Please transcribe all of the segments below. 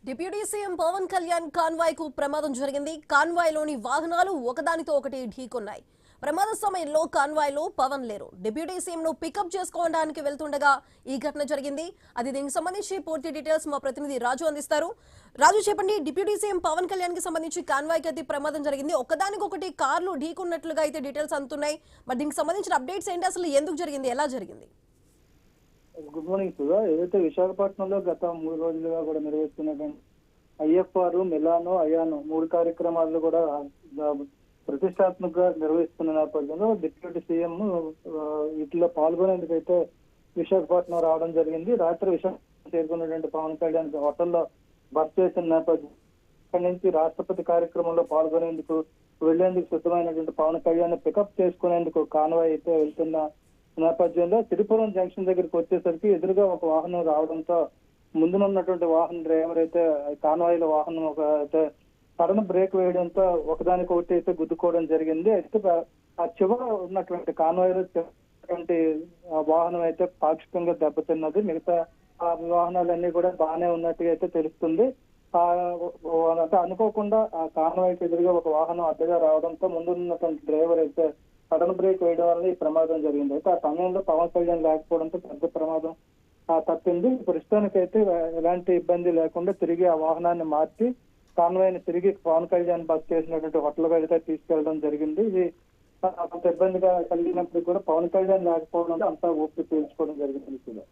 Deputy CM Pawan Kalyan convoy కు ప్రమాదం జరిగింది. కాన్వాయ్ లోని వాహనాలు ఒకదానితో ఒకటి ఢీకొన్నాయి. ప్రమాద సమయంలో కాన్వాయ్ లో పవన్ లేరు. డిప్యూటీ సీఎం ను పికప్ చేసుకోవడానికి వెళ్తుండగా ఈ ఘటన జరిగింది. దీనికి సంబంధించి పూర్తి డీటెయిల్స్ మా ప్రతినిధి రాజు అందిస్తారు. రాజు చెప్పండి, డిప్యూటీ సీఎం పవన్ కళ్యాణ్ కి సంబంధించి కాన్వాయ్ కి అయితే ప్రమాదం జరిగింది. ఒకదానికొకటి కార్లు ఢీకొన్నట్లుగా అయితే డీటెయిల్స్ అందుతున్నాయి. మరి దీనికి సంబంధించిన అప్డేట్స్ ఏంటి, అసలు ఎందుకు జరిగింది, ఎలా జరిగింది? Good morning Sudha. ఏదైతే విశాఖపట్నంలో గత 3 రోజులుగా కూడా నిర్వహిస్తున్నటువంటి ఐఎఫ్ఆర్, మిలానో, అయానో 3 కార్యక్రమాలు కూడా ప్రతిష్టాత్మకంగా నిర్వహిస్తున్న నేపథ్యంలో డిప్యూటీ సీఎం వీటిలో పాల్గొనేందుకైతే విశాఖపట్నం రావడం జరిగింది. రాత్రి విశాఖపట్నం చేరుకున్నటువంటి పవన్ కళ్యాణ్ హోటల్లో బస్ చేసిన నేపథ్యం అక్కడి నుంచి రాష్ట్రపతి కార్యక్రమంలో పాల్గొనేందుకు వెళ్లేందుకు సిద్ధమైనటువంటి పవన్ కళ్యాణ్ పికప్ చేసుకునేందుకు కాన్వాయ్ అయితే వెళ్తున్న నేపథ్యంలో తిరుపురం జంక్షన్ దగ్గరికి వచ్చేసరికి ఎదురుగా ఒక వాహనం రావడంతో ముందునున్నటువంటి వాహన డ్రైవర్ అయితే కాన్వాయ్ లో వాహనం అయితే సడన్ బ్రేక్ వేయడంతో ఒకదానికొకటి అయితే గుద్దుకోవడం జరిగింది. అయితే ఆ చివర ఉన్నటువంటి కాన్వాయ్ లో వాహనం అయితే పాక్షికంగా దెబ్బతిన్నది. మిగతా వాహనాలన్నీ కూడా బాగానే ఉన్నట్టుగా అయితే తెలుస్తుంది. అంటే అనుకోకుండా ఆ కాన్వాయ్కి ఎదురుగా ఒక వాహనం అడ్డగా రావడంతో ముందున్నటువంటి డ్రైవర్ అయితే సడన్ బ్రేక్ వేయడం వల్ల ఈ ప్రమాదం జరిగింది. అయితే ఆ సమయంలో పవన్ కళ్యాణ్ లేకపోవడంతో పెద్ద ప్రమాదం తప్పింది. ప్రస్తుతానికైతే ఎలాంటి ఇబ్బంది లేకుండా తిరిగి ఆ వాహనాన్ని మార్చి కాన్వాయ్ని తిరిగి పవన్ కళ్యాణ్ బస్ చేసినటువంటి హోటల్ అయితే తీసుకెళ్లడం జరిగింది. ఇది కొంత ఇబ్బందిగా కలిగినప్పుడు కూడా పవన్ కళ్యాణ్ లేకపోవడంతో అంతా ఊపిరి పీల్చుకోవడం జరిగింది.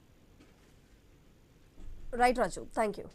Right Raju, thank you.